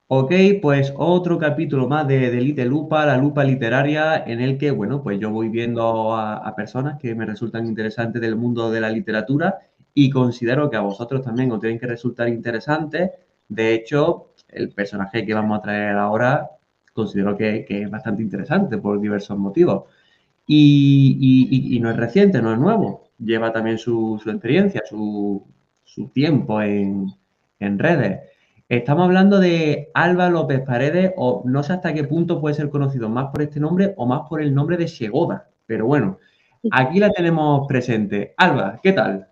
Ok, pues otro capítulo más de Lite Lupa, la lupa literaria, en el que, bueno, pues yo voy viendo a personas que me resultan interesantes del mundo de la literatura y considero que a vosotros también os tienen que resultar interesantes. De hecho, el personaje que vamos a traer ahora considero que es bastante interesante por diversos motivos. Y no es reciente, no es nuevo. Lleva también su experiencia, su tiempo en redes. Estamos hablando de Alba López Paredes, o no sé hasta qué punto puede ser conocido más por este nombre o más por el nombre de Segoda. Pero bueno, aquí la tenemos presente. Alba, ¿qué tal?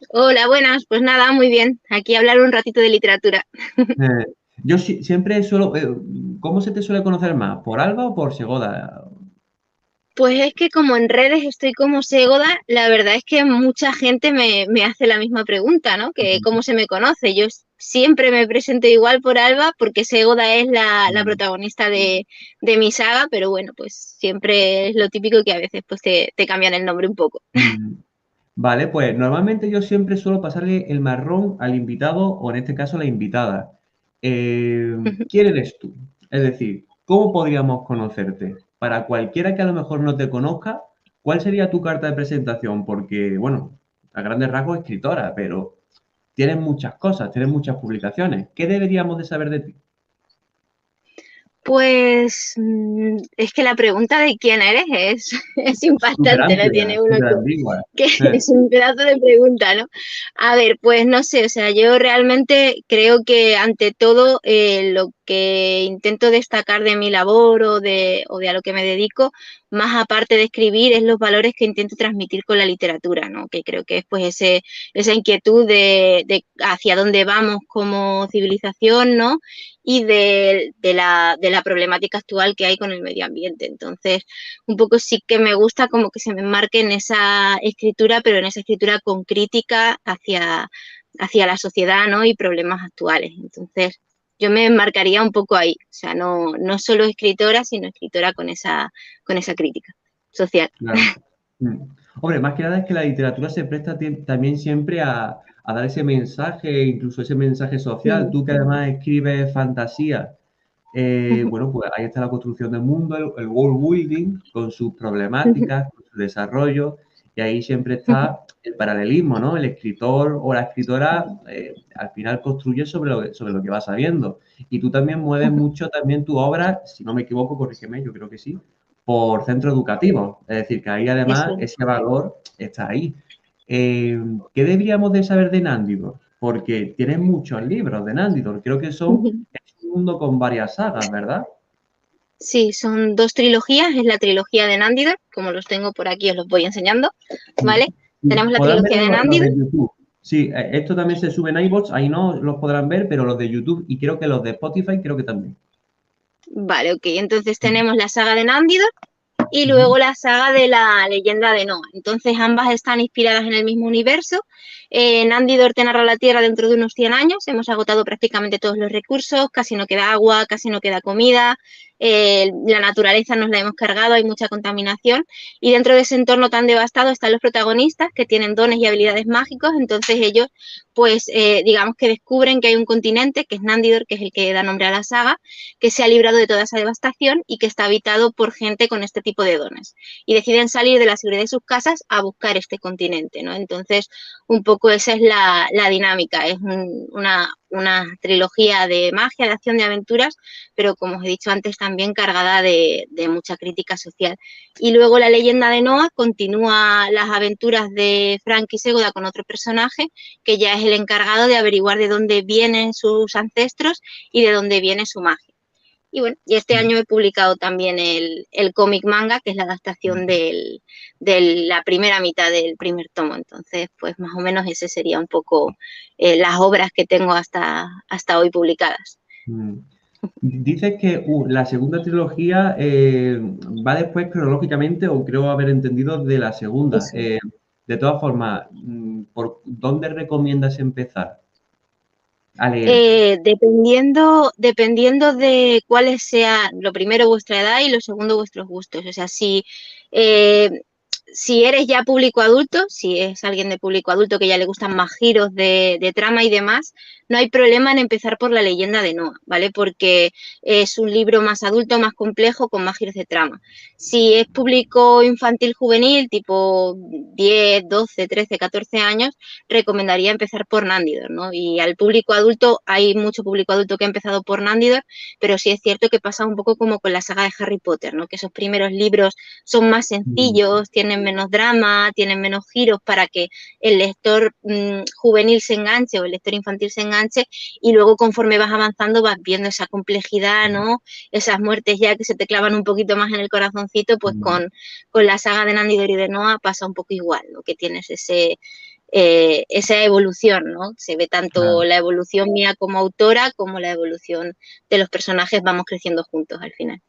Hola, buenas. Pues nada, muy bien. Aquí a hablar un ratito de literatura. Eh, yo siempre suelo... ¿cómo se te suele conocer más? ¿Por Alba o por Segoda? Pues es que como en redes estoy como Ségoda, la verdad es que mucha gente me hace la misma pregunta, ¿no? Que cómo se me conoce. Yo siempre me presento igual por Alba porque Ségoda es la protagonista de mi saga, pero bueno, pues siempre es lo típico que a veces pues te cambian el nombre un poco. Mm. Vale, pues normalmente yo siempre suelo pasarle el marrón al invitado o en este caso la invitada. ¿Quién eres tú? Es decir, ¿cómo podríamos conocerte? Para cualquiera que a lo mejor no te conozca, ¿cuál sería tu carta de presentación? Porque, bueno, a grandes rasgos escritora, pero tienes muchas cosas, tienes muchas publicaciones. ¿Qué deberíamos de saber de ti? Pues es que la pregunta de quién eres es Súper impactante, ¿no? amplia, Tiene uno súper ambigua. que Eh, es un pedazo de pregunta, ¿no? A ver, pues no sé, o sea, yo realmente creo que ante todo lo que intento destacar de mi labor o de a lo que me dedico, más aparte de escribir, es los valores que intento transmitir con la literatura, ¿no? Que creo que es pues esa inquietud de hacia dónde vamos como civilización, ¿no? Y de la problemática actual que hay con el medio ambiente. Entonces, un poco sí que me gusta como que se me enmarque en esa escritura, pero en esa escritura con crítica hacia la sociedad, ¿no? Y problemas actuales. Entonces, yo me enmarcaría un poco ahí, o sea, no solo escritora, sino escritora con esa crítica social. claro. Mm. Hombre, más que nada es que la literatura se presta también siempre a dar ese mensaje, incluso ese mensaje social. Mm. Tú que además escribes fantasía, bueno, pues ahí está la construcción del mundo, el world building, con sus problemáticas, con su desarrollo, y ahí siempre está el paralelismo, ¿no? El escritor o la escritora al final construye sobre lo que va sabiendo. Y tú también mueves mucho también tu obra, si no me equivoco, corrígeme, yo creo que sí, por centro educativo. Es decir, que ahí además Eso. ese valor está ahí. ¿Qué deberíamos de saber de Nándidor? Porque tienes muchos libros de Nándidor. Creo que es un mundo con varias sagas, ¿verdad? Sí, son dos trilogías, es la trilogía de Nándida, como los tengo por aquí os los voy enseñando, Mm. ¿vale? Tenemos la Podrán ver trilogía de los Nándida. de YouTube. Sí, esto también se sube en iVoox, ahí no los podrán ver, pero los de YouTube y creo que los de Spotify creo que también. Vale, ok, entonces tenemos la saga de Nándida y Ujú. luego la saga de la leyenda de Noah. Entonces ambas están inspiradas en el mismo universo. Nándidor te narra la Tierra dentro de unos 100 años, hemos agotado prácticamente todos los recursos, casi no queda agua, casi no queda comida, la naturaleza nos la hemos cargado, hay mucha contaminación y dentro de ese entorno tan devastado están los protagonistas que tienen dones y habilidades mágicos, entonces ellos pues digamos que descubren que hay un continente que es Nándidor, que es el que da nombre a la saga, que se ha librado de toda esa devastación y que está habitado por gente con este tipo de dones. Y deciden salir de la seguridad de sus casas a buscar este continente, ¿no? Entonces, un poco esa es la dinámica. Es una trilogía de magia, de acción, de aventuras, pero como os he dicho antes, también cargada de mucha crítica social. Y luego la leyenda de Noah continúa las aventuras de Frank y Segoda con otro personaje, que ya es el encargado de averiguar de dónde vienen sus ancestros y de dónde viene su magia. Y bueno, y este año he publicado también el cómic manga, que es la adaptación de la primera mitad del primer tomo. Entonces, pues más o menos ese sería un poco las obras que tengo hasta hoy publicadas. Mm. Dices que la segunda trilogía va después cronológicamente, o creo haber entendido de la segunda. Eso. De todas formas, ¿por dónde recomiendas empezar a leer? Dependiendo de cuáles sean, lo primero, vuestra edad y lo segundo, vuestros gustos. O sea, eh, si eres ya público adulto, si es alguien de público adulto que ya le gustan más giros de trama y demás, no hay problema en empezar por La leyenda de Noa, ¿vale? Porque es un libro más adulto, más complejo, con más giros de trama. Si es público infantil juvenil, tipo 10, 12, 13, 14 años, recomendaría empezar por Nandidor, ¿no? Y al público adulto, hay mucho público adulto que ha empezado por Nandidor, pero sí es cierto que pasa un poco como con la saga de Harry Potter, ¿no? Que esos primeros libros son más sencillos, tienen menos drama, tienen menos giros para que el lector juvenil se enganche o el lector infantil se enganche, y luego conforme vas avanzando vas viendo esa complejidad, ¿no? Esas muertes ya que se te clavan un poquito más en el corazoncito, pues con la saga de Nandidor y de Noa pasa un poco igual, ¿no? Que tienes esa evolución, ¿no? Se ve tanto la evolución mía como autora como la evolución de los personajes, vamos creciendo juntos al final.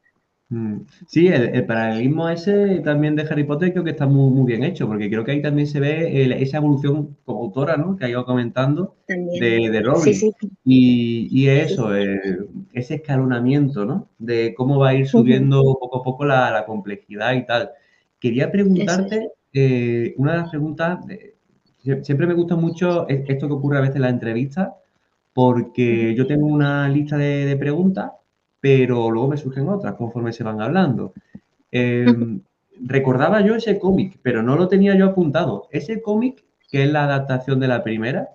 Sí, el paralelismo ese también de Harry Potter creo que está muy bien hecho, porque creo que ahí también se ve esa evolución como autora, ¿no? Que ha ido comentando de Rowling. Sí. Y eso, ese escalonamiento, ¿no? De cómo va a ir subiendo poco a poco la complejidad y tal. Quería preguntarte, una de las preguntas, siempre me gusta mucho esto que ocurre a veces en las entrevistas, porque yo tengo una lista de preguntas, pero luego me surgen otras conforme se van hablando. Recordaba yo ese cómic, pero no lo tenía yo apuntado. Ese cómic, que es la adaptación de la primera,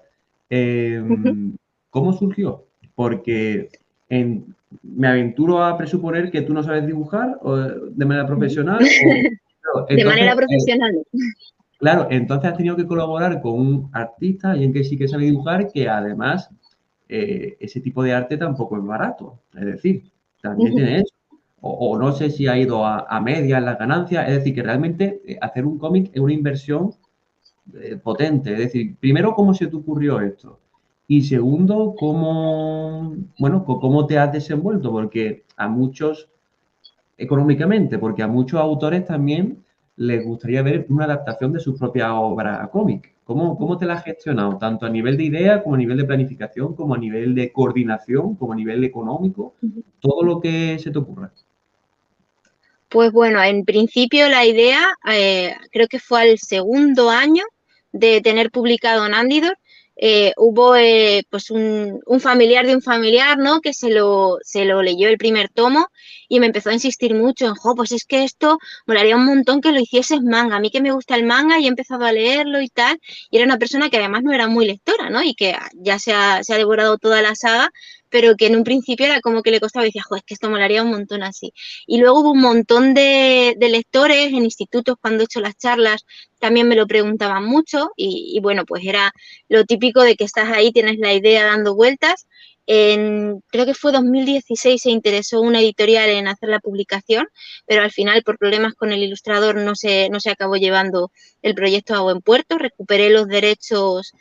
¿cómo surgió? Porque me aventuro a presuponer que tú no sabes dibujar de manera profesional. De manera profesional. Claro, entonces has tenido que colaborar con un artista, alguien que sí que sabe dibujar, que además ese tipo de arte tampoco es barato. Es decir, también tiene eso. O no sé si ha ido a medias las ganancias. Es decir, que realmente hacer un cómic es una inversión potente. Es decir, primero, ¿cómo se te ocurrió esto? Y segundo, ¿cómo te has desenvuelto? Porque a muchos, económicamente, porque a muchos autores también les gustaría ver una adaptación de su propia obra a cómic. ¿Cómo te la has gestionado? Tanto a nivel de idea, como a nivel de planificación, como a nivel de coordinación, como a nivel económico, todo lo que se te ocurra. Pues bueno, en principio la idea, creo que fue al segundo año de tener publicado Nandidor, hubo pues un familiar de un familiar, ¿no? Que se lo leyó el primer tomo y me empezó a insistir mucho en, pues es que esto molaría un montón que lo hicieses manga. A mí que me gusta el manga y he empezado a leerlo y tal. Y era una persona que además no era muy lectora, ¿no? Y que ya se ha devorado toda la saga, pero que en un principio era como que le costaba y decía, es que esto molaría un montón así. Y luego hubo un montón de lectores en institutos cuando he hecho las charlas, también me lo preguntaban mucho y bueno, pues era lo típico de que estás ahí, tienes la idea dando vueltas. Creo que fue 2016 se interesó una editorial en hacer la publicación, pero al final por problemas con el ilustrador no se acabó llevando el proyecto a buen puerto. Recuperé los derechos,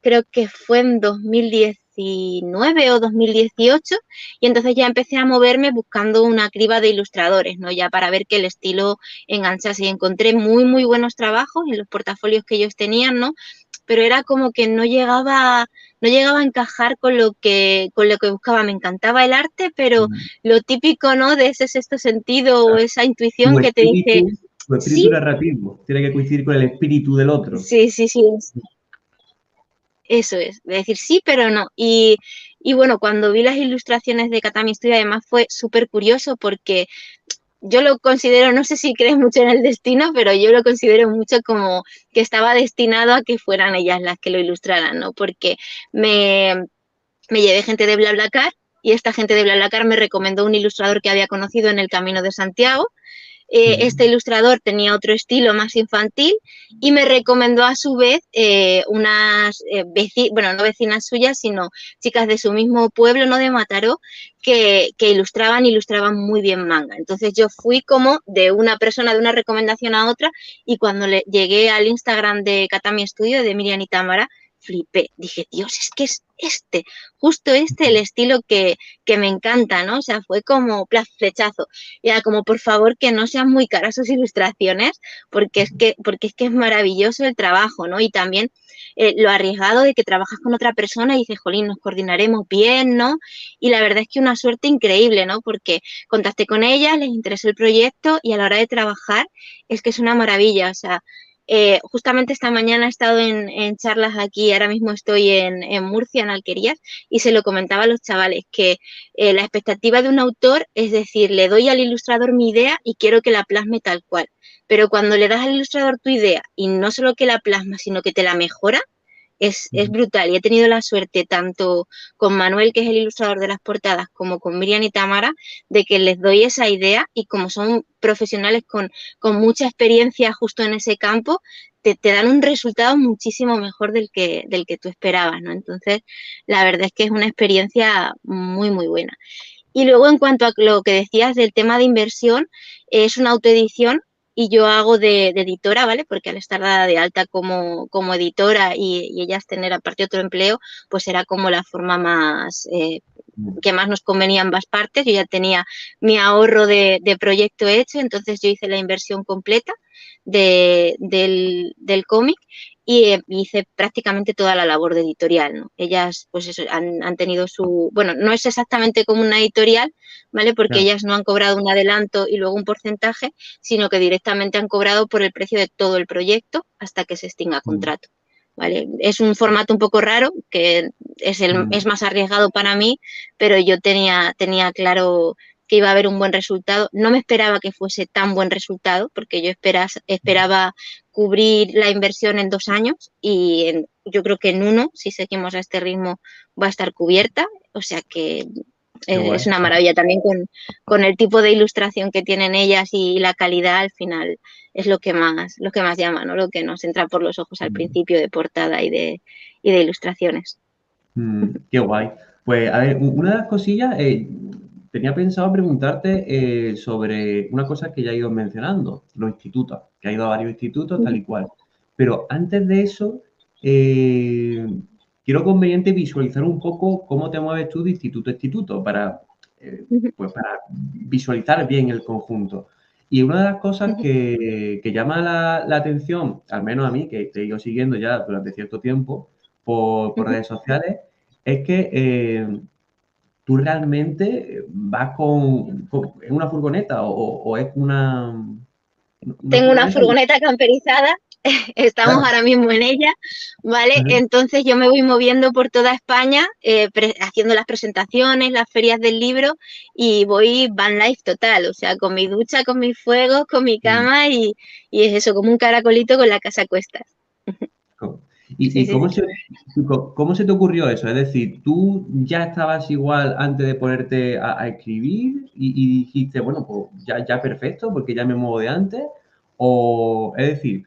creo que fue en 2019 o 2018, y entonces ya empecé a moverme buscando una criba de ilustradores, ¿no? Ya para ver que el estilo enganchase. Y encontré muy buenos trabajos en los portafolios que ellos tenían, ¿no? Pero era como que no llegaba a encajar con lo que buscaba. Me encantaba el arte, pero lo típico, ¿no? De ese sexto sentido o esa intuición que te dice... Tu espíritu narrativo tiene que coincidir con el espíritu del otro. Sí. Eso es, de decir sí, pero no. Y bueno, cuando vi las ilustraciones de Katami Studio, además fue súper curioso porque yo lo considero, no sé si crees mucho en el destino, pero yo lo considero mucho como que estaba destinado a que fueran ellas las que lo ilustraran, ¿no? Porque me llevé gente de BlaBlaCar y esta gente de BlaBlaCar me recomendó un ilustrador que había conocido en el Camino de Santiago. Este ilustrador tenía otro estilo más infantil y me recomendó a su vez unas no vecinas suyas, sino chicas de su mismo pueblo, no de Mataró, que ilustraban muy bien manga. Entonces yo fui como de una persona, de una recomendación a otra, y cuando llegué al Instagram de Katami Studio, de Miriam y Tamara, flipé. Dije, Dios, es que es justo el estilo que me encanta, ¿no? O sea, fue como flechazo. Y era como, por favor, que no sean muy caras sus ilustraciones, porque es que es maravilloso el trabajo, ¿no? Y también lo arriesgado de que trabajas con otra persona y dices, jolín, nos coordinaremos bien, ¿no? Y la verdad es que una suerte increíble, ¿no? Porque contacté con ellas, les interesó el proyecto y a la hora de trabajar es que es una maravilla, o sea, justamente esta mañana he estado en charlas aquí, ahora mismo estoy en Murcia, en Alquerías, y se lo comentaba a los chavales, que la expectativa de un autor es decir, le doy al ilustrador mi idea y quiero que la plasme tal cual, pero cuando le das al ilustrador tu idea y no solo que la plasma, sino que te la mejora, es brutal. Y he tenido la suerte tanto con Manuel, que es el ilustrador de las portadas, como con Miriam y Tamara, de que les doy esa idea y como son profesionales con mucha experiencia justo en ese campo, te dan un resultado muchísimo mejor del que tú esperabas, ¿no? Entonces, la verdad es que es una experiencia muy, muy buena. Y luego, en cuanto a lo que decías del tema de inversión, es una autoedición y yo hago de editora, ¿vale? Porque al estar dada de alta como editora y ellas tener aparte otro empleo, pues era como la forma más que más nos convenía a ambas partes. Yo ya tenía mi ahorro de proyecto hecho, entonces yo hice la inversión completa del cómic y hice prácticamente toda la labor de editorial, ¿no? Ellas, pues eso, han tenido su... Bueno, no es exactamente como una editorial, ¿vale? Porque Claro. ellas no han cobrado un adelanto y luego un porcentaje, sino que directamente han cobrado por el precio de todo el proyecto hasta que se extinga contrato. ¿Vale? Es un formato un poco raro, que es más arriesgado para mí, pero yo tenía claro que iba a haber un buen resultado. No me esperaba que fuese tan buen resultado, porque yo esperaba cubrir la inversión en 2 años y yo creo que en 1, si seguimos a este ritmo, va a estar cubierta. O sea que Qué guay. es una maravilla también con el tipo de ilustración que tienen ellas y la calidad al final es lo que más llama, ¿no? Lo que nos entra por los ojos al principio de portada y de ilustraciones. Qué guay. Pues, a ver, una de las cosillas, tenía pensado preguntarte sobre una cosa que ya he ido mencionando, los institutos, que ha ido a varios institutos, tal y cual. Pero antes de eso, quiero conveniente visualizar un poco cómo te mueves tú de instituto a instituto para, pues para visualizar bien el conjunto. Y una de las cosas que llama la atención, al menos a mí, que te he ido siguiendo ya durante cierto tiempo por redes sociales, es que tú realmente vas en una furgoneta o es una Tengo una furgoneta. furgoneta camperizada, estamos Claro. ahora mismo en ella, ¿vale? Ajá. Entonces yo me voy moviendo por toda España, haciendo las presentaciones, las ferias del libro y voy van life total, o sea, con mi ducha, con mis fuegos, con mi cama y es eso, como un caracolito con la casa a cuestas. Sí, ¿Y sí, sí. cómo se te ocurrió eso? Es decir, ¿tú ya estabas igual antes de ponerte a escribir y dijiste, bueno, pues ya perfecto, porque ya me muevo de antes? O, es decir,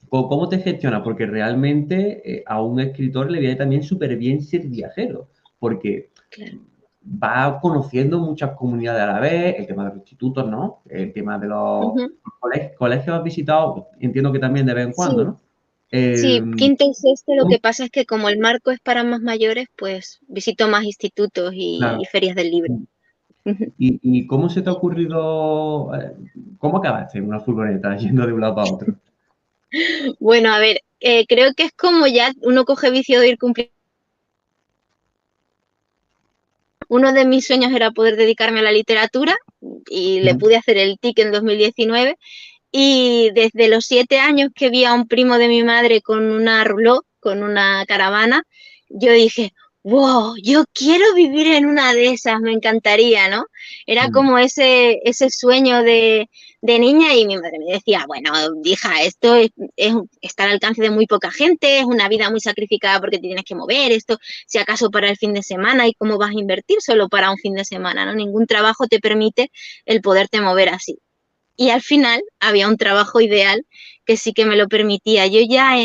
¿cómo te gestionas? Porque realmente a un escritor le viene también súper bien ser viajero, porque Claro. va conociendo muchas comunidades a la vez, el tema de los institutos, ¿no? El tema de los Ujú. colegios has visitado, entiendo que también de vez en cuando, Sí, ¿no? sí, Eh, quinto y sexto, lo ¿cómo- que pasa es que como el marco es para más mayores, pues visito más institutos y claro. ferias del libro. ¿Y cómo se te ha ocurrido, cómo acabaste en una furgoneta yendo de un lado para otro? Bueno, a ver, creo que es como ya uno coge vicio de ir cumpliendo. Uno de mis sueños era poder dedicarme a la literatura y le Ujú. pude hacer el TIC en 2019 y desde los 7 años que vi a un primo de mi madre con una roulotte, con una caravana, yo dije, wow, yo quiero vivir en una de esas, me encantaría, ¿no? Era como ese sueño de niña y mi madre me decía, bueno, hija, esto está al alcance de muy poca gente, es una vida muy sacrificada porque te tienes que mover, esto si acaso para el fin de semana y cómo vas a invertir solo para un fin de semana, ¿no? Ningún trabajo te permite el poderte mover así. Y al final había un trabajo ideal que sí que me lo permitía. Yo ya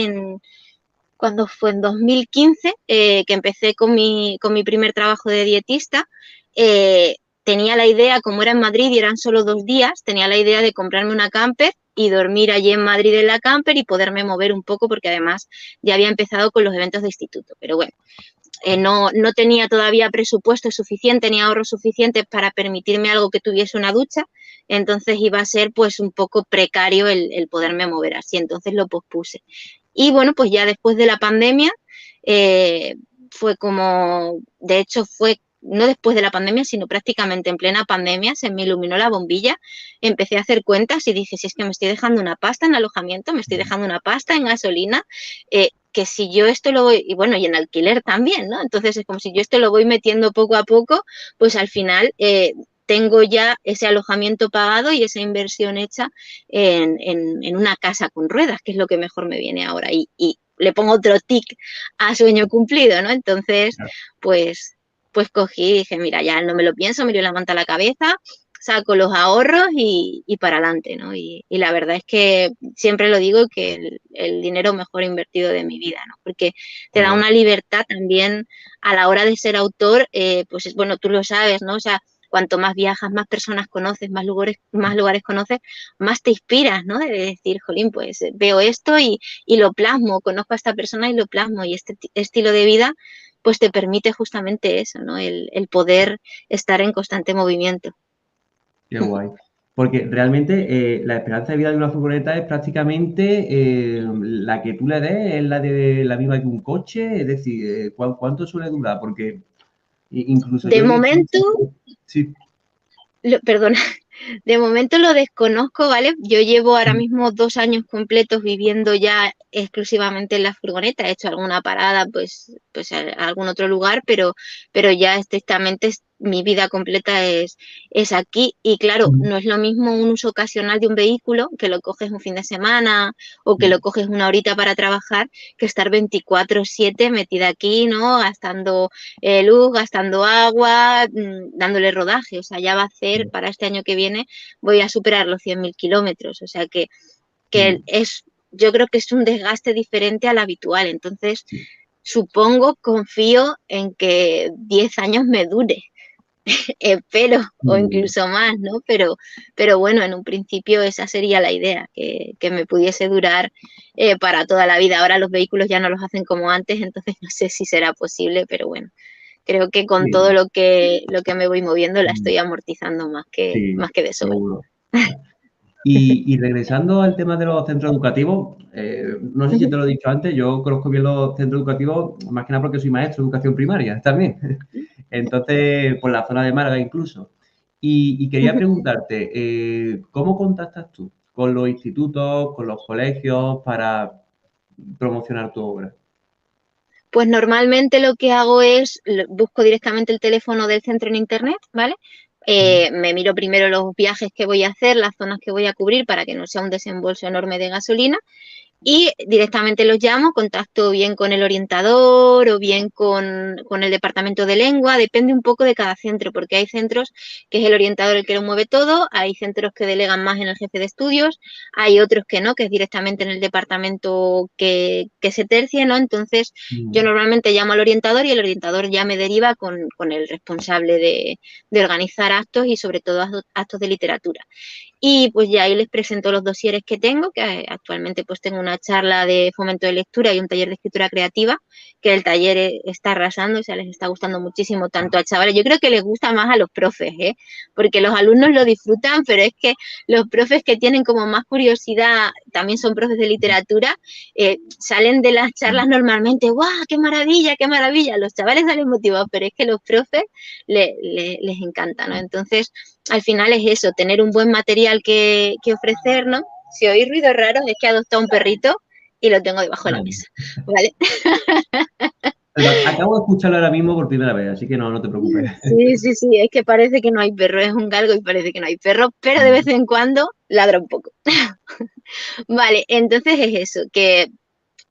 cuando fue en 2015, que empecé con mi primer trabajo de dietista, tenía la idea, como era en Madrid y eran solo 2 días, tenía la idea de comprarme una camper y dormir allí en Madrid en la camper y poderme mover un poco porque además ya había empezado con los eventos de instituto. Pero bueno, no tenía todavía presupuesto suficiente ni ahorros suficientes para permitirme algo que tuviese una ducha, entonces iba a ser pues un poco precario el poderme mover así, entonces lo pospuse. Y bueno, pues ya después de la pandemia, fue como, de hecho fue no después de la pandemia, sino prácticamente en plena pandemia, se me iluminó la bombilla, empecé a hacer cuentas y dije, si es que me estoy dejando una pasta en alojamiento, me estoy dejando una pasta en gasolina, que si yo esto lo voy, y bueno, y en alquiler también, ¿no? Entonces es como si yo esto lo voy metiendo poco a poco, pues al final tengo ya ese alojamiento pagado y esa inversión hecha en una casa con ruedas, que es lo que mejor me viene ahora. Y le pongo otro tic a sueño cumplido, ¿no? Entonces, pues cogí y dije, mira, ya no me lo pienso, me dio la manta a la cabeza, saco los ahorros y para adelante, ¿no? Y la verdad es que siempre lo digo que el dinero mejor invertido de mi vida, ¿no? Porque te da una libertad también a la hora de ser autor, pues bueno, tú lo sabes, ¿no? O sea, cuanto más viajas, más personas conoces, más lugares conoces, más te inspiras, ¿no? De decir, jolín, pues veo esto y lo plasmo, conozco a esta persona y lo plasmo, y este estilo de vida pues te permite justamente eso, ¿no? El poder estar en constante movimiento. Qué guay. Porque realmente la esperanza de vida de una furgoneta es prácticamente la que tú le des, es la de la misma que un coche, es decir, ¿cuánto suele durar? Porque incluso De yo he visto... momento, Sí. perdona, de momento lo desconozco, ¿vale? Yo llevo ahora mismo 2 años completos viviendo ya exclusivamente en la furgoneta. He hecho alguna parada, pues a algún otro lugar, pero ya estrictamente mi vida completa es aquí. Y claro, no es lo mismo un uso ocasional de un vehículo, que lo coges un fin de semana o que lo coges una horita para trabajar, que estar 24/7 metida aquí, ¿no? Gastando luz, gastando agua, dándole rodaje. O sea, ya va a hacer, para este año que viene, voy a superar los 100.000 kilómetros. O sea, que yo creo que es un desgaste diferente al habitual. Entonces, supongo, confío en que 10 años me dure. Espero, o incluso más, ¿no? Pero bueno, en un principio esa sería la idea, que me pudiese durar para toda la vida. Ahora los vehículos ya no los hacen como antes, entonces no sé si será posible, pero bueno, creo que con todo lo que me voy moviendo la estoy amortizando más que de sobra. Seguro. Y regresando al tema de los centros educativos, no sé si te lo he dicho antes, yo conozco bien los centros educativos, más que nada porque soy maestro de educación primaria también. Entonces, por la zona de Málaga incluso. Y quería preguntarte, ¿cómo contactas tú con los institutos, con los colegios para promocionar tu obra? Pues normalmente lo que hago es, busco directamente el teléfono del centro en internet, ¿vale? Me miro primero los viajes que voy a hacer, las zonas que voy a cubrir para que no sea un desembolso enorme de gasolina. Y directamente los llamo, contacto bien con el orientador o bien con el departamento de lengua, depende un poco de cada centro, porque hay centros que es el orientador el que lo mueve todo, hay centros que delegan más en el jefe de estudios, hay otros que no, que es directamente en el departamento que se tercie, ¿no? Entonces yo normalmente llamo al orientador y el orientador ya me deriva con el responsable de organizar actos y sobre todo actos de literatura. Y pues ya ahí les presento los dosieres que tengo, que actualmente pues tengo una charla de fomento de lectura y un taller de escritura creativa, que el taller está arrasando, o sea, les está gustando muchísimo tanto a chavales. Yo creo que les gusta más a los profes, porque los alumnos lo disfrutan, pero es que los profes que tienen como más curiosidad, también son profes de literatura, salen de las charlas normalmente, ¡guau, qué maravilla, qué maravilla! Los chavales salen motivados, pero es que los profes les encanta, ¿no? Entonces, al final es eso, tener un buen material que ofrecer, ¿no? Si oís ruidos raros es que he adoptado un perrito y lo tengo debajo de la mesa, ¿vale? Acabo de escucharlo ahora mismo por primera vez, así que no te preocupes. Sí, es que parece que no hay perro, es un galgo y parece que no hay perro, pero de vez en cuando ladra un poco. Vale, entonces es eso, que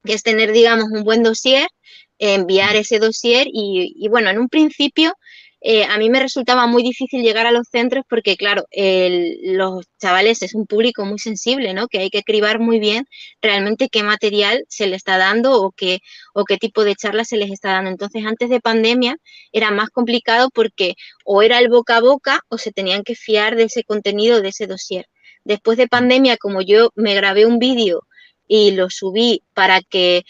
es tener, digamos, un buen dossier, enviar ese dossier y bueno, en un principio a mí me resultaba muy difícil llegar a los centros porque, claro, los chavales es un público muy sensible, ¿no? Que hay que cribar muy bien realmente qué material se le está dando o qué tipo de charla se les está dando. Entonces, antes de pandemia era más complicado porque o era el boca a boca o se tenían que fiar de ese contenido, de ese dossier. Después de pandemia, como yo me grabé un vídeo y lo subí para que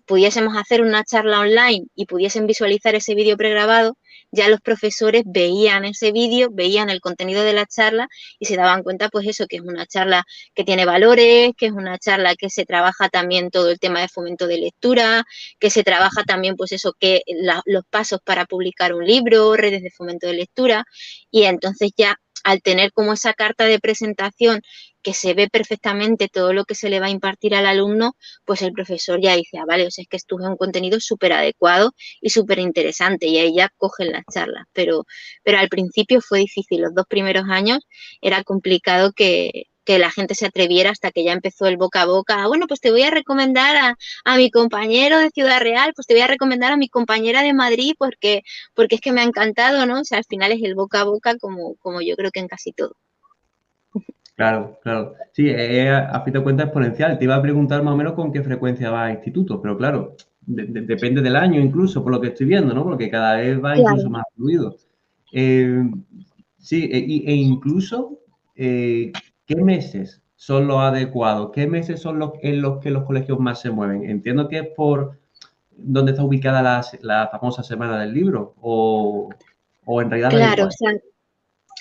pudiésemos hacer una charla online y pudiesen visualizar ese vídeo pregrabado, ya los profesores veían ese vídeo, veían el contenido de la charla y se daban cuenta, pues eso, que es una charla que tiene valores, que es una charla que se trabaja también todo el tema de fomento de lectura, que se trabaja también, pues eso, que los pasos para publicar un libro, redes de fomento de lectura, y entonces ya al tener como esa carta de presentación que se ve perfectamente todo lo que se le va a impartir al alumno, pues el profesor ya dice, vale, o sea, es que esto es un contenido súper adecuado y súper interesante, y ahí ya cogen las charlas, pero al principio fue difícil, los 2 primeros años era complicado que la gente se atreviera hasta que ya empezó el boca a boca. Bueno, pues te voy a recomendar a mi compañero de Ciudad Real, pues te voy a recomendar a mi compañera de Madrid porque es que me ha encantado, ¿no? O sea, al final es el boca a boca como yo creo que en casi todo. Claro, claro. Sí, a fin de cuentas exponencial. Te iba a preguntar más o menos con qué frecuencia vas a institutos, pero claro, depende del año incluso, por lo que estoy viendo, ¿no? Porque cada vez va incluso Claro. más fluido. Eh, sí, e incluso, ¿qué meses son los adecuados? ¿Qué meses son los en los que los colegios más se mueven? Entiendo que es por dónde está ubicada la famosa Semana del Libro, o en realidad da Claro, o igual. sea,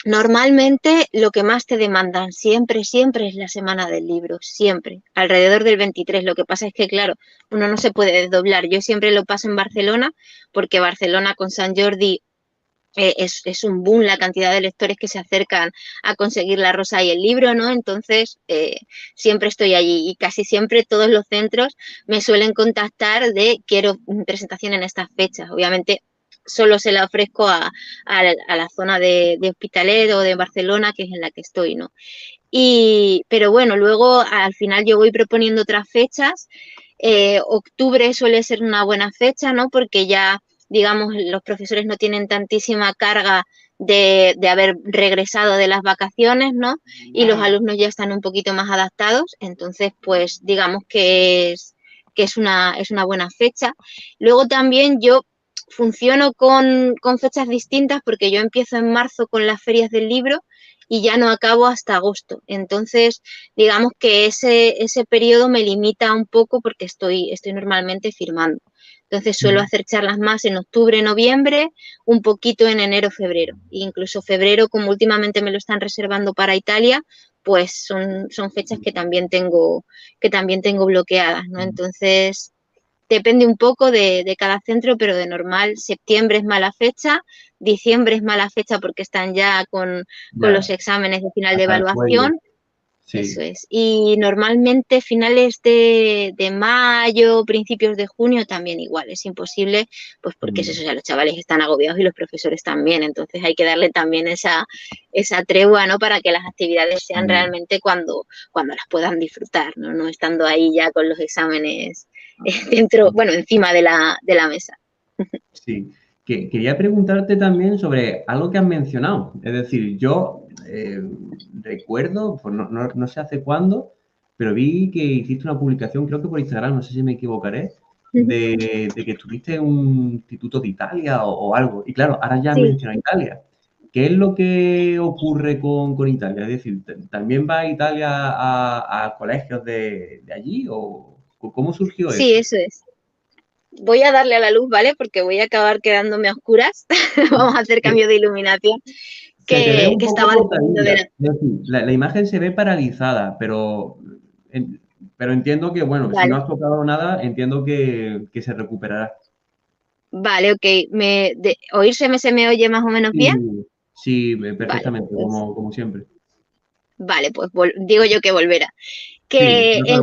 normalmente lo que más te demandan siempre, siempre es la semana del libro, siempre, alrededor del 23. Lo que pasa es que, claro, uno no se puede desdoblar. Yo siempre lo paso en Barcelona porque Barcelona con San Jordi es un boom la cantidad de lectores que se acercan a conseguir la rosa y el libro, ¿no? Entonces, siempre estoy allí y casi siempre todos los centros me suelen contactar de quiero presentación en estas fechas. Obviamente, solo se la ofrezco a la zona de Hospitalet o de Barcelona, que es en la que estoy, ¿no? Pero bueno, luego al final yo voy proponiendo otras fechas. Octubre suele ser una buena fecha, ¿no? Porque ya, digamos, los profesores no tienen tantísima carga de haber regresado de las vacaciones, ¿no? Y los alumnos ya están un poquito más adaptados. Entonces, pues digamos que es una buena fecha. Luego también yo funciono con fechas distintas porque yo empiezo en marzo con las ferias del libro y ya no acabo hasta agosto. Entonces, digamos que ese periodo me limita un poco porque estoy normalmente firmando. Entonces suelo hacer charlas más en octubre, noviembre, un poquito en enero, febrero. E incluso febrero, como últimamente me lo están reservando para Italia, pues son fechas que también tengo bloqueadas, ¿no? Entonces, depende un poco de cada centro, pero de normal septiembre es mala fecha, diciembre es mala fecha porque están ya con los Ya, exámenes de final de hasta el cuello. evaluación, eso Sí. es. Y normalmente finales de mayo, principios de junio también igual, es imposible, pues porque es eso, o sea, los chavales están agobiados y los profesores también, entonces hay que darle también esa tregua, ¿no? Para que las actividades sean realmente cuando las puedan disfrutar, ¿no? No estando ahí ya con los exámenes dentro, bueno, encima de la mesa. Sí, quería preguntarte también sobre algo que has mencionado. Es decir, yo recuerdo, pues no sé hace cuándo, pero vi que hiciste una publicación, creo que por Instagram, no sé si me equivocaré, de que estuviste en un instituto de Italia o algo. Y claro, ahora ya has Sí, mencionado Italia. ¿Qué es lo que ocurre con Italia? Es decir, ¿también va a Italia a colegios de allí o cómo surgió sí, eso? eso es. Voy a darle a la luz, ¿vale? Porque voy a acabar quedándome a oscuras. Vamos a hacer cambio de iluminación. Se te ve un Que poco estaba dependiendo de cortadilla. la... Es decir, la imagen se ve paralizada, en- pero entiendo que, bueno, si no Vale, has tocado nada, entiendo que se recuperará. vale, ok. ¿Oírse se me oye más o menos bien? Sí, sí, Vale, perfectamente, pues, como siempre. vale, pues digo yo que volverá. Sí, Que no te preocupes.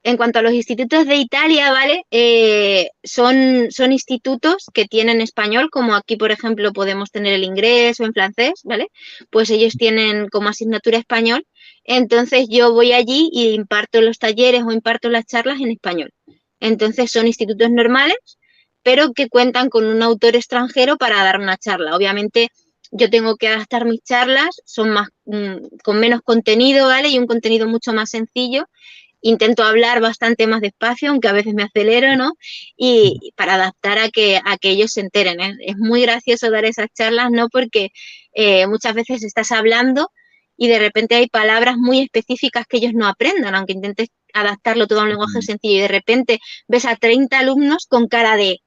en cuanto a los institutos de Italia, ¿vale? Son institutos que tienen español, como aquí, por ejemplo, podemos tener el inglés o en francés, ¿vale? Pues ellos tienen como asignatura español. Entonces yo voy allí y imparto los talleres o imparto las charlas en español. Entonces son institutos normales, pero que cuentan con un autor extranjero para dar una charla. Obviamente yo tengo que adaptar mis charlas, son más con menos contenido, ¿vale? Y un contenido mucho más sencillo. Intento hablar bastante más despacio, aunque a veces me acelero, ¿no? Y para adaptar a que ellos se enteren. Es muy gracioso dar esas charlas, ¿no? Porque muchas veces estás hablando y de repente hay palabras muy específicas que ellos no aprendan, aunque intentes adaptarlo todo a un lenguaje sencillo, y de repente ves a 30 alumnos con cara de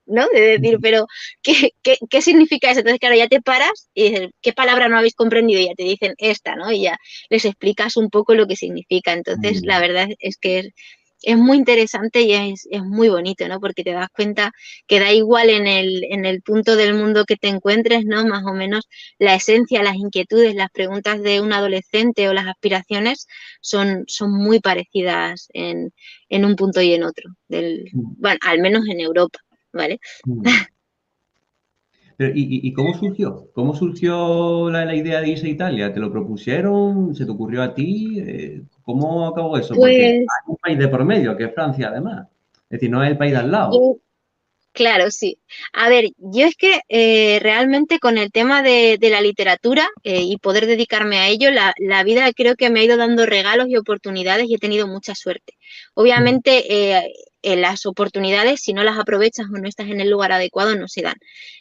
¿no? De decir, pero ¿qué significa eso? Entonces, claro, ya te paras y dices, ¿qué palabra no habéis comprendido? Y ya te dicen esta, ¿no? Y ya les explicas un poco lo que significa. Muy Entonces, la bien. verdad es que es muy interesante y es muy bonito, ¿no? Porque te das cuenta que da igual en el punto del mundo que te encuentres, ¿no? Más o menos la esencia, las inquietudes, las preguntas de un adolescente o las aspiraciones son muy parecidas en un punto y en otro. Bueno, al menos en Europa. ¿Vale? Pero, ¿y cómo surgió? ¿Cómo surgió la idea de irse a Italia? ¿Te lo propusieron? ¿Se te ocurrió a ti? ¿Cómo acabó eso? Porque hay Pues un país de por medio, que es Francia, además. Es decir, no es el país de al lado. yo, claro, sí. A ver, yo es que realmente con el tema de la literatura y poder dedicarme a ello, la vida creo que me ha ido dando regalos y oportunidades y he tenido mucha suerte. Obviamente, las oportunidades, si no las aprovechas o no estás en el lugar adecuado, no se dan.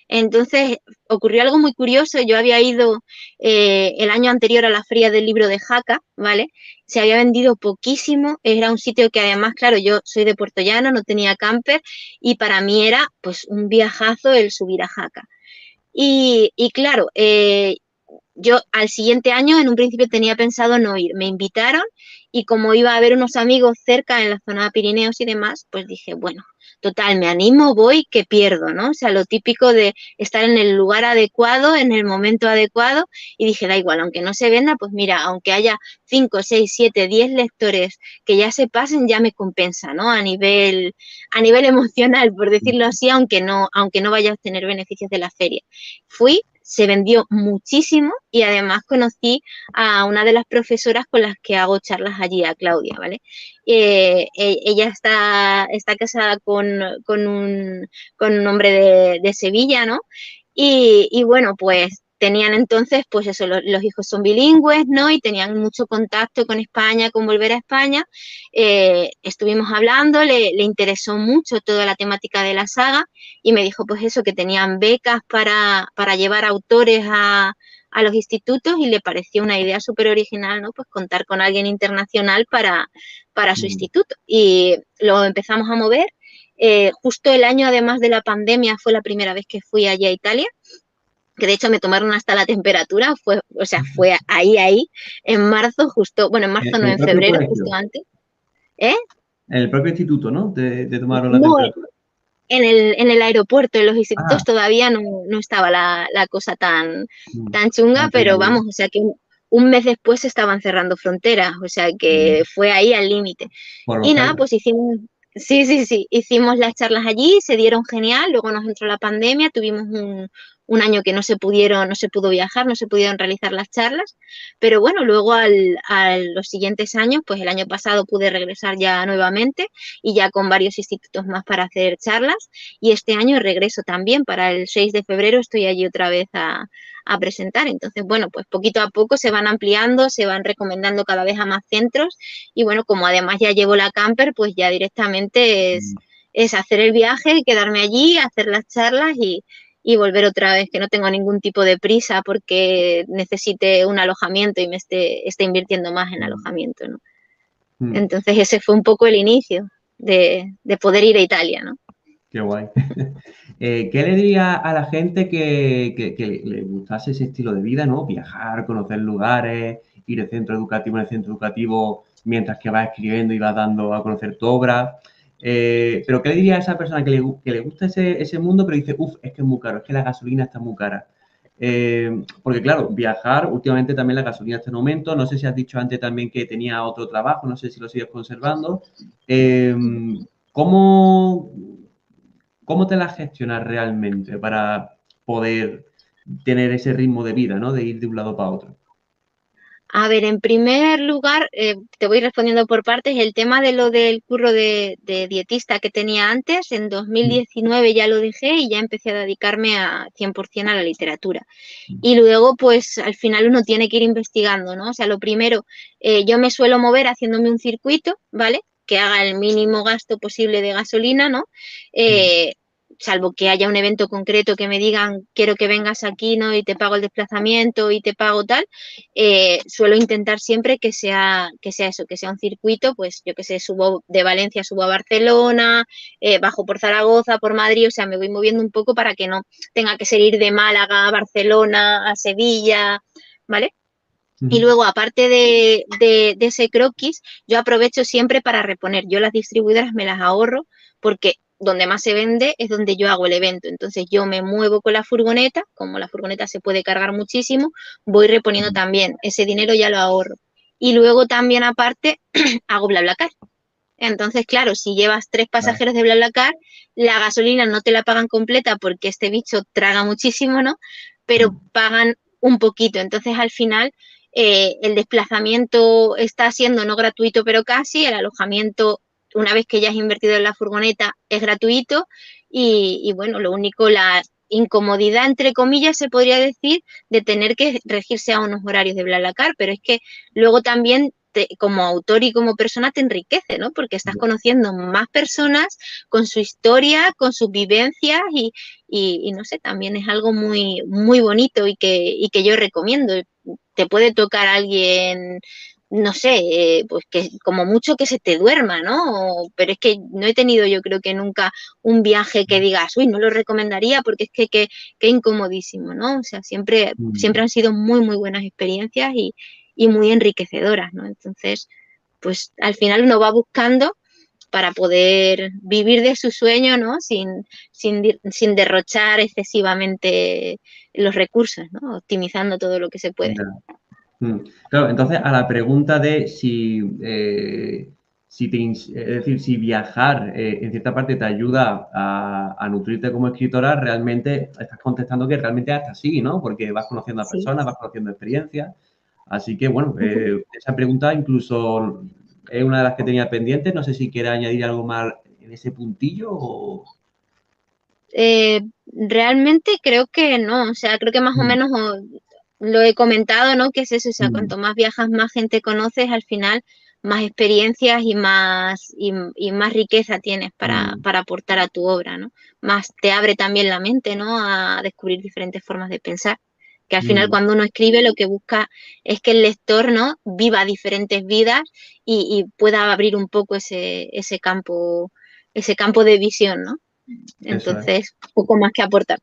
Entonces, ocurrió algo muy curioso. Yo había ido el año anterior a la Feria del Libro de Jaca, ¿vale? Se había vendido poquísimo. Era un sitio que además, claro, yo soy de Puerto Llano, no tenía camper y para mí era pues un viajazo el subir a Jaca. Y claro, yo al siguiente año en un principio tenía pensado no ir, me invitaron y como iba a haber unos amigos cerca en la zona de Pirineos y demás, pues dije, bueno, total, me animo, voy, que pierdo, ¿no? O sea, lo típico de estar en el lugar adecuado, en el momento adecuado, y dije, da igual, aunque no se venda, pues mira, aunque haya 5 6 7 10 lectores que ya se pasen, ya me compensa, ¿no? A nivel emocional, por decirlo así, aunque no vaya a obtener beneficios de la feria. Fui, se vendió muchísimo y además conocí a una de las profesoras con las que hago charlas allí, a Claudia, ¿vale? Ella está casada con un hombre de Sevilla, ¿no? Y bueno, pues tenían entonces, pues eso, los hijos son bilingües, ¿no? Y tenían mucho contacto con España, con volver a España. Estuvimos hablando, le interesó mucho toda la temática de la saga y me dijo pues eso, que tenían becas para llevar autores a los institutos y le pareció una idea súper original, ¿no? Pues contar con alguien internacional para su Mm. instituto. Y lo empezamos a mover. Justo el año, además de la pandemia, fue la primera vez que fui allí a Italia, que de hecho me tomaron hasta la temperatura, o sea, fue ahí, en marzo, justo, bueno, en marzo no, En el en propio febrero, justo colegio, antes, ¿eh? en el propio instituto, ¿no? Te tomaron la No, temperatura. en el aeropuerto, en los institutos Ah, todavía no estaba la cosa mm, tan chunga, antes de pero Navidad. vamos, o sea que un mes después estaban cerrando fronteras, o sea que Mm. fue ahí al límite. Por los Y nada, pelos. pues sí, hicimos las charlas allí, se dieron genial, luego nos entró la pandemia, tuvimos un año que no se pudo viajar, no se pudieron realizar las charlas, pero bueno, luego a los siguientes años, pues el año pasado pude regresar ya nuevamente y ya con varios institutos más para hacer charlas y este año regreso también, para el 6 de febrero estoy allí otra vez a presentar. Entonces, bueno, pues poquito a poco se van ampliando, se van recomendando cada vez a más centros y bueno, como además ya llevo la camper, pues ya directamente Mm. es hacer el viaje, quedarme allí, hacer las charlas y volver otra vez, que no tengo ningún tipo de prisa porque necesite un alojamiento y me esté invirtiendo más en Mm. alojamiento, ¿no? Mm. Entonces ese fue un poco el inicio de poder ir a Italia, ¿no? Qué guay. ¿Qué le diría a la gente que le gustase ese estilo de vida, ¿no? Viajar, conocer lugares, ir de centro educativo en centro educativo mientras que vas escribiendo y vas dando a conocer tu obra. Pero ¿qué le diría a esa persona que le gusta ese mundo, pero dice, uff, es que es muy caro, es que la gasolina está muy cara? Porque claro, viajar, últimamente también la gasolina está en aumento. No sé si has dicho antes también que tenía otro trabajo, no sé si lo sigues conservando. Eh, ¿cómo, ¿Cómo te la gestionas realmente para poder tener ese ritmo de vida, ¿no? De ir de un lado para otro. A ver, en primer lugar, te voy respondiendo por partes. El tema de lo del curro de dietista que tenía antes, en 2019 ya lo dejé y ya empecé a dedicarme a 100% a la literatura. Y luego, pues al final uno tiene que ir investigando, ¿no? O sea, lo primero, yo me suelo mover haciéndome un circuito, ¿vale? Que haga el mínimo gasto posible de gasolina, ¿no? Eh, salvo que haya un evento concreto que me digan quiero que vengas aquí, ¿no? Y te pago el desplazamiento y te pago tal, suelo intentar siempre que sea eso, que sea un circuito, pues yo que sé, subo de Valencia, subo a Barcelona, bajo por Zaragoza, por Madrid, o sea, me voy moviendo un poco para que no tenga que ser ir de Málaga a Barcelona, a Sevilla, ¿vale? Y Ujú. luego, aparte de ese croquis, yo aprovecho siempre para reponer. Yo las distribuidoras me las ahorro porque donde más se vende es donde yo hago el evento. Entonces yo me muevo con la furgoneta, como la furgoneta se puede cargar muchísimo, voy reponiendo también. Ese dinero ya lo ahorro. Y luego también aparte hago BlaBlaCar. Entonces, claro, si llevas 3 Claro. pasajeros de BlaBlaCar, la gasolina no te la pagan completa porque este bicho traga muchísimo, ¿no? Pero Mm. pagan un poquito. Entonces, al final, el desplazamiento está siendo no gratuito, pero casi. El alojamiento, una vez que ya has invertido en la furgoneta, es gratuito. Y bueno, lo único, la incomodidad, entre comillas, se podría decir, de tener que regirse a unos horarios de BlaBlaCar, pero es que luego también como autor y como persona te enriquece, ¿no? Porque estás conociendo más personas con su historia, con sus vivencias y no sé, también es algo muy, muy bonito y que yo recomiendo. Te puede tocar a alguien, no sé, pues que como mucho que se te duerma, ¿no? Pero es que no he tenido yo creo que nunca un viaje que digas, uy, no lo recomendaría porque es que incomodísimo, ¿no? O sea, siempre, siempre Mm. han sido muy, muy buenas experiencias y muy enriquecedoras, ¿no? Entonces, pues al final uno va buscando para poder vivir de su sueño, ¿no? Sin derrochar excesivamente los recursos, ¿no? Optimizando todo lo que se puede. Ya. Mm. Claro, entonces a la pregunta de es decir, si viajar en cierta parte te ayuda a nutrirte como escritora, realmente estás contestando que realmente hasta sí, ¿no? Porque vas conociendo a Sí. personas, vas conociendo experiencias. Así que, bueno, esa pregunta incluso es una de las que tenía pendientes. No sé si quieres añadir algo más en ese puntillo o... Realmente creo que no, o sea, creo que más o Mm. menos lo he comentado, ¿no? Que es eso, o sea, Mm. cuanto más viajas, más gente conoces, al final más experiencias y más riqueza tienes Mm. para aportar a tu obra, ¿no? Más te abre también la mente, ¿no? A descubrir diferentes formas de pensar. Que al final Mm. cuando uno escribe lo que busca es que el lector, ¿no? Viva diferentes vidas y pueda abrir un poco ese campo de visión, ¿no? Eso es. Entonces, poco más que aportar.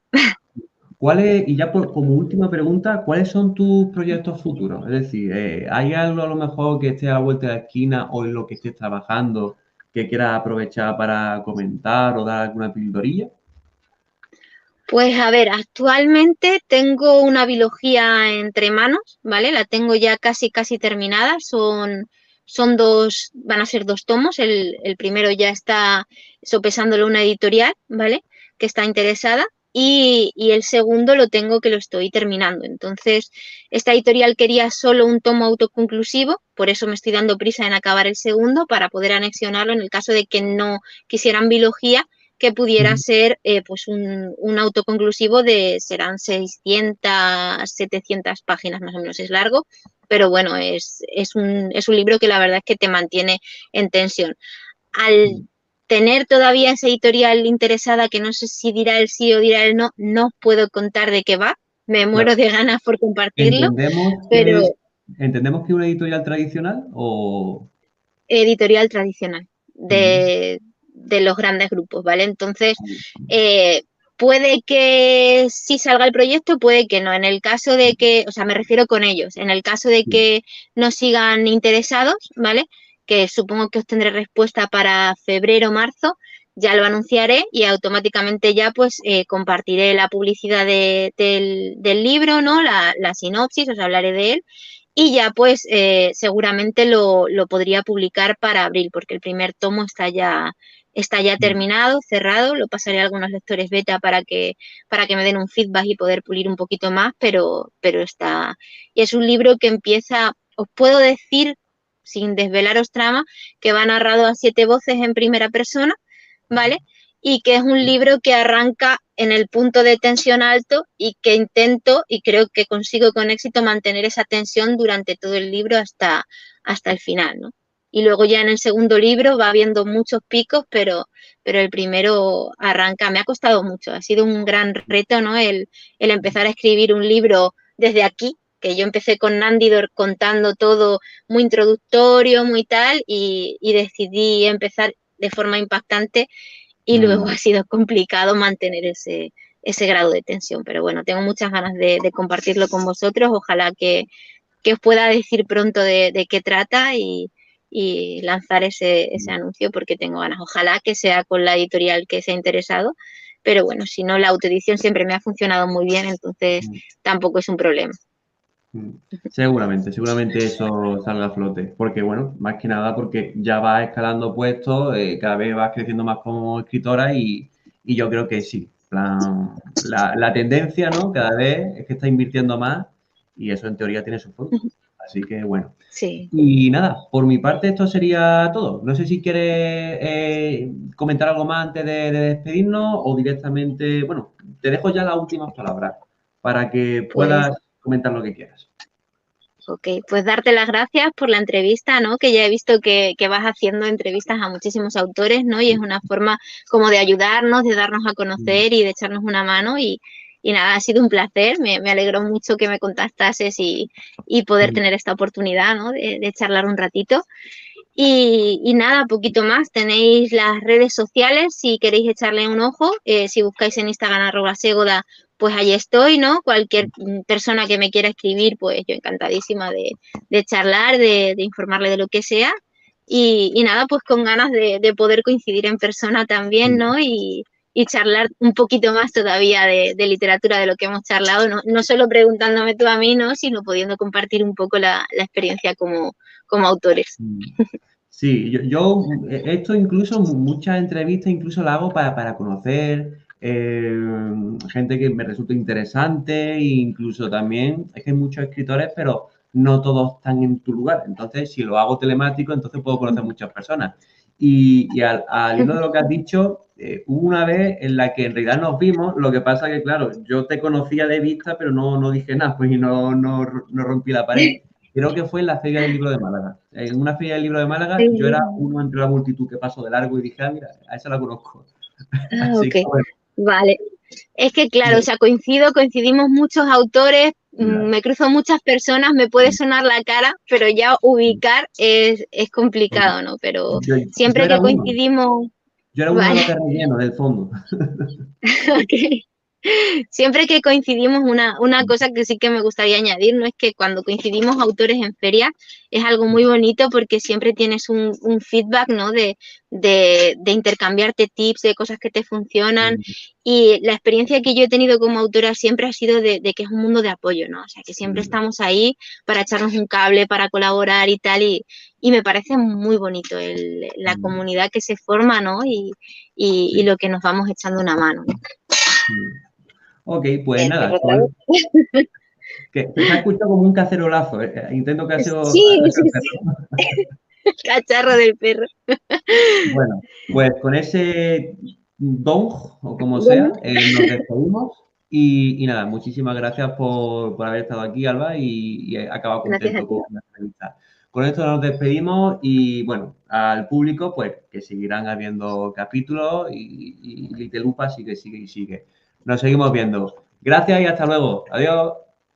Y ya como última pregunta, ¿cuáles son tus proyectos futuros? Es decir, ¿hay algo a lo mejor que esté a la vuelta de la esquina o en lo que estés trabajando que quieras aprovechar para comentar o dar alguna pildorilla? Pues a ver, actualmente tengo una biología entre manos, ¿vale? La tengo ya casi, casi terminada. Son dos, van a ser 2 tomos. El primero ya está sopesándolo una editorial, ¿vale? Que está interesada. Y el segundo lo tengo que lo estoy terminando. Entonces, esta editorial quería solo un tomo autoconclusivo, por eso me estoy dando prisa en acabar el segundo para poder anexionarlo en el caso de que no quisieran biología que pudiera Ujú. ser pues un autoconclusivo de, serán 600, 700 páginas más o menos, es largo, pero bueno, es un libro que la verdad es que te mantiene en tensión. Al tener todavía esa editorial interesada, que no sé si dirá el sí o dirá el no, no puedo contar de qué va, me muero Claro. de ganas por compartirlo, ¿Entendemos pero entendemos que es una editorial tradicional o...? editorial tradicional Ujú. de los grandes grupos, ¿vale? Entonces, eh, puede que sí salga el proyecto, puede que no. En el caso de que, o sea, me refiero con ellos, en el caso de Sí. que no sigan interesados, ¿vale? Que supongo que obtendré respuesta para febrero o marzo, ya lo anunciaré y automáticamente ya pues compartiré la publicidad del libro, ¿no? La sinopsis, os hablaré de él y ya pues seguramente lo podría publicar para abril, porque el primer tomo está ya Mm. terminado, cerrado, lo pasaré a algunos lectores beta para que me den un feedback y poder pulir un poquito más, pero está. Y es un libro que empieza, os puedo decir, sin desvelaros trama, que va narrado a 7 voces en primera persona, ¿vale? Y que es un libro que arranca en el punto de tensión alto y que intento y creo que consigo con éxito mantener esa tensión durante todo el libro hasta el final, ¿no? y luego ya en el segundo libro va habiendo muchos picos, pero el primero arranca, me ha costado mucho, ha sido un gran reto, ¿no? El empezar a escribir un libro desde aquí, que yo empecé con Nandidor contando todo muy introductorio, muy tal, y decidí empezar de forma impactante y luego ha sido complicado mantener ese grado de tensión. Pero bueno, tengo muchas ganas de compartirlo con vosotros. Ojalá que os pueda decir pronto de qué trata y lanzar ese anuncio porque tengo ganas. Ojalá que sea con la editorial que se ha interesado. Pero bueno, si no, la autoedición siempre me ha funcionado muy bien, entonces tampoco es un problema. Seguramente eso salga a flote, porque bueno, más que nada porque ya vas escalando puestos, cada vez vas creciendo más como escritora y yo creo que sí, la tendencia, ¿no? Cada vez es que estás invirtiendo más y eso en teoría tiene su fruto. Así que bueno. Sí. Y nada, por mi parte esto sería todo. No sé si quieres comentar algo más antes de despedirnos o directamente, bueno, te dejo ya las últimas palabras para que Pues puedas comentar lo que quieras. ok, pues darte las gracias por la entrevista, ¿no? Que ya he visto que vas haciendo entrevistas a muchísimos autores, ¿no? Y es una forma como de ayudarnos, de darnos a conocer y de echarnos una mano y nada, ha sido un placer, me alegró mucho que me contactases y poder tener esta oportunidad, ¿no? De charlar un ratito. Y nada, poquito más. Tenéis las redes sociales si queréis echarle un ojo. Si buscáis en Instagram @Segoda, pues allí estoy, ¿no? Cualquier persona que me quiera escribir, pues yo encantadísima de charlar, de informarle de lo que sea. Y nada, pues con ganas de poder coincidir en persona también, ¿no? Y charlar un poquito más todavía de literatura de lo que hemos charlado, no solo preguntándome tú a mí, ¿no? Sino pudiendo compartir un poco la experiencia como autores. Sí, yo esto incluso, muchas entrevistas incluso las hago para conocer gente que me resulta interesante e incluso también, es que hay muchos escritores, pero no todos están en tu lugar. Entonces, si lo hago telemático, entonces puedo conocer muchas personas. Y al hilo de lo que has dicho, hubo una vez en la que en realidad nos vimos, lo que pasa que, claro, yo te conocía de vista, pero no dije nada, pues y no rompí la pared. Creo que fue en la Feria del Libro de Málaga. En una Feria del Libro de Málaga, yo era uno entre la multitud que pasó de largo y dije, ah, mira, a esa la conozco. Así Ok, que bueno. vale. Es que claro, o sea, coincidimos muchos autores, me cruzo muchas personas, me puede sonar la cara, pero ya ubicar es complicado, ¿no? Pero Yo siempre era que uno. coincidimos, Yo era uno de vale, los de relleno del fondo. ok. Siempre que coincidimos, una cosa que sí que me gustaría añadir, ¿no? Es que cuando coincidimos autores en feria es algo muy bonito porque siempre tienes un feedback, ¿no? De intercambiarte tips, de cosas que te funcionan. Y la experiencia que yo he tenido como autora siempre ha sido de que es un mundo de apoyo, ¿no? O sea, que siempre estamos ahí para echarnos un cable, para colaborar y tal. Y me parece muy bonito la comunidad que se forma, ¿no? Y lo que nos vamos echando una mano, ¿no? Ok, pues El nada, perro otra vez. que se ha escuchado como un cacerolazo. Intento que ha sido Sí, el sí, sí, perro. el cacharro del perro. Bueno, pues con ese dong, o como Bueno, sea, nos despedimos. Y nada, muchísimas gracias por haber estado aquí, Alba, y he acabado gracias a contento ti. con la entrevista. Con esto nos despedimos y bueno, al público, pues que seguirán habiendo capítulos y Litelupa sigue y sigue. Nos seguimos viendo. Gracias y hasta luego. Adiós.